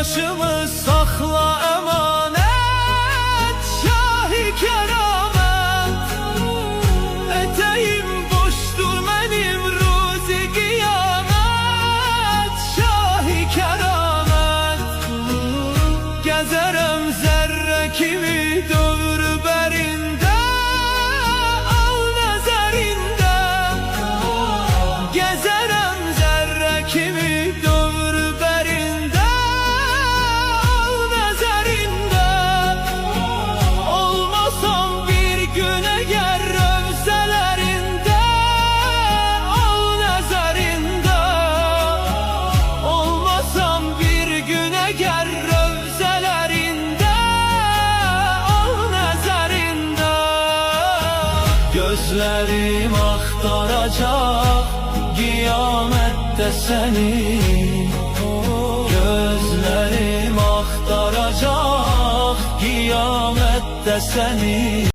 başımı sakla emanet, Şah-ı keramet. Eteğim boştur benim ruzi kıyamet, Şah-ı keramet. Gezerem zerre kimi dövür berinde, al nazarinde. Gezerem zerre kimi dövür berinde, al nazarinde. Olmasam bir gün eğer rövzelerinde, al nazarinde. Olmasam bir gün eğer rövzelerinde, al nazarinde. Gözlerim aktaracak kıyamette seni, gözlerim aktaracak kıyamette seni.